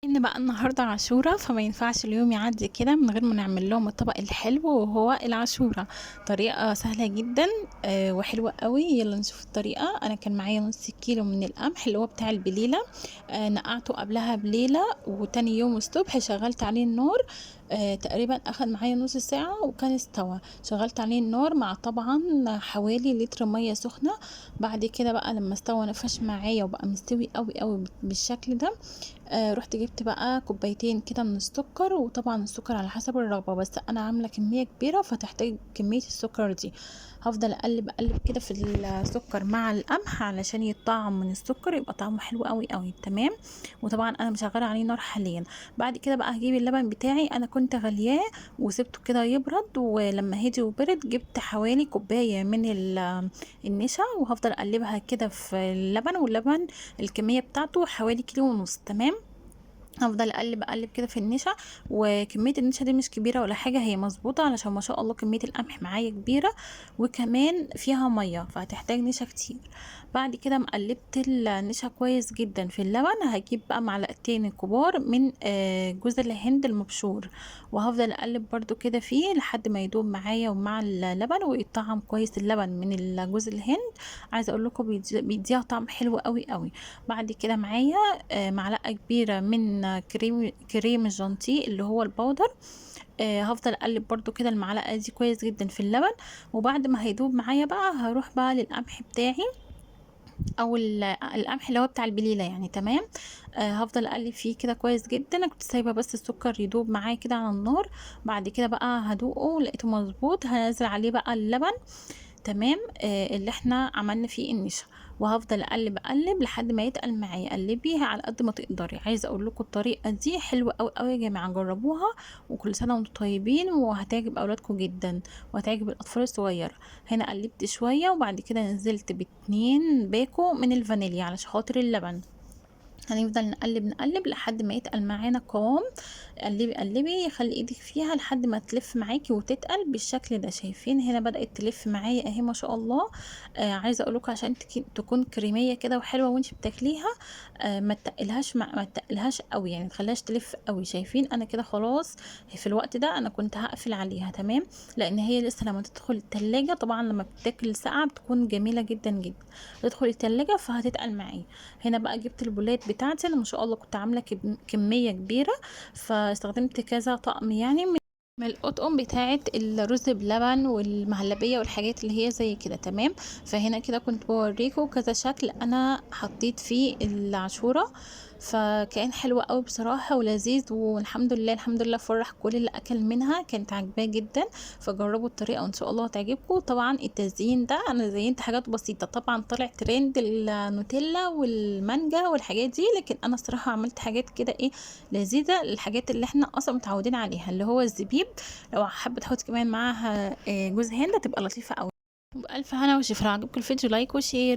ان بقى النهارده عاشوره، فما ينفعش اليوم يعدي كده من غير ما نعمل لهم الطبق الحلو وهو العاشوره. طريقه سهله جدا وحلوه قوي. يلا نشوف الطريقه. انا كان معايا نص كيلو من القمح اللي هو بتاع البليله. نقعته قبلها بليله، وتاني يوم الصبح شغلت عليه النار. تقريبا اخد معايا نص ساعه وكان استوى. شغلت عليه النار مع طبعا حوالي لتر ميه سخنه. بعد كده بقى لما استوى نفش معايا وبقى مستوي قوي قوي بالشكل ده. رحت جبت بقى كوبايتين كده من السكر، وطبعا السكر على حسب الرغبة، بس انا عاملة كمية كبيرة فتحتاج كمية السكر دي. هفضل اقلب كده في السكر مع القمح علشان يطعم من السكر، يبقى طعمه حلو قوي قوي. تمام. وطبعا انا مشغله عليه نار حاليا. بعد كده بقى هجيب اللبن بتاعي، انا كنت غلياه وسبته كده يبرد، ولما هدي وبرد جبت حوالي كوبايه من النشا، وهفضل اقلبها كده في اللبن. واللبن الكميه بتاعته حوالي كيلو ونص. تمام. هفضل اقلب كده في النشا. وكميه النشا دي مش كبيره ولا حاجه، هي مظبوطه علشان ما شاء الله كميه القمح معايا كبيره، وكمان فيها ميه فهتحتاج نشا كتير. بعد كده مقلبت النشا كويس جدا في اللبن. هجيب بقى معلقتين كبار من جوز الهند المبشور، وهفضل اقلب برضو كده فيه لحد ما يدوب معايا ومع اللبن ويطعم كويس اللبن من جوز الهند. عايزه اقول لكم بيديها طعم حلو قوي قوي. بعد كده معايا معلقه كبيره من كريم الجانتيه اللي هو البودر. هفضل اقلب برضو كده المعلقه دي كويس جدا في اللبن. وبعد ما هيدوب معايا بقى هروح بقى للقمح بتاعي، او القمح اللي هو بتاع البليله يعني. تمام. هفضل اقلب فيه كده كويس جدا. انا كنت سايبه بس السكر يدوب معايا كده على النار. بعد كده بقى هدوقه لقيته مظبوط، هنزل عليه بقى اللبن. تمام. اللي احنا عملنا فيه النشا. وهفضل اقلب لحد ما يتقل معايا. قلبيها على قد ما تقدري. عايزه اقول لكم الطريقه دي حلوه قوي قوي يا جماعه، جربوها. وكل سنه وانتم طيبين، وهتعجب اولادكم جدا وهتعجب الاطفال الصغيره. هنا قلبت شويه، وبعد كده نزلت باتنين باكو من الفانيليا علشان خاطر اللبن. هنفضل نقلب لحد ما يتقل معانا قوام. قلبي خلي ايدك فيها لحد ما تلف معاكي وتتقل بالشكل ده. شايفين هنا بدأت تلف معايا اهي ما شاء الله. عايزه اقول لكم عشان تكون كريميه كده وحلوه وانت بتاكليها. ما تقلهاش قوي يعني، تخليهاش تلف قوي. شايفين انا كده خلاص. في الوقت ده انا كنت هقفل عليها. تمام. لان هي لسه لما تدخل التلاجة، طبعا لما بتاكل ساقعه بتكون جميله جدا جدا. تدخل التلاجة فهتتقل معايا. هنا بقى جبت البولات بتاعتي. انا ما شاء الله كنت عامله كميه كبيره، فاستخدمت كذا طقم يعني من الأطقم بتاعه الرز بلبن والمهلبيه والحاجات اللي هي زي كده. تمام. فهنا كده كنت بوريكم كذا شكل انا حطيت فيه العاشوره. فكان حلو قوي بصراحه ولذيذ، والحمد لله الحمد لله فرح كل اللي اكل منها، كانت عاجباه جدا. فجربوا الطريقه وان شاء الله هتعجبكم. طبعا التزيين ده انا زينت حاجات بسيطه، طبعا طلع ترند النوتيلا والمانجا والحاجات دي، لكن انا الصراحه عملت حاجات كده ايه لذيذه. الحاجات اللي احنا اصلا متعودين عليها اللي هو الزبيب. لو حابه تحط كمان معاها جوز هند تبقى لطيفه قوي. بألف هنا وشفا. لو عجبكم الفيديو لايك وشير.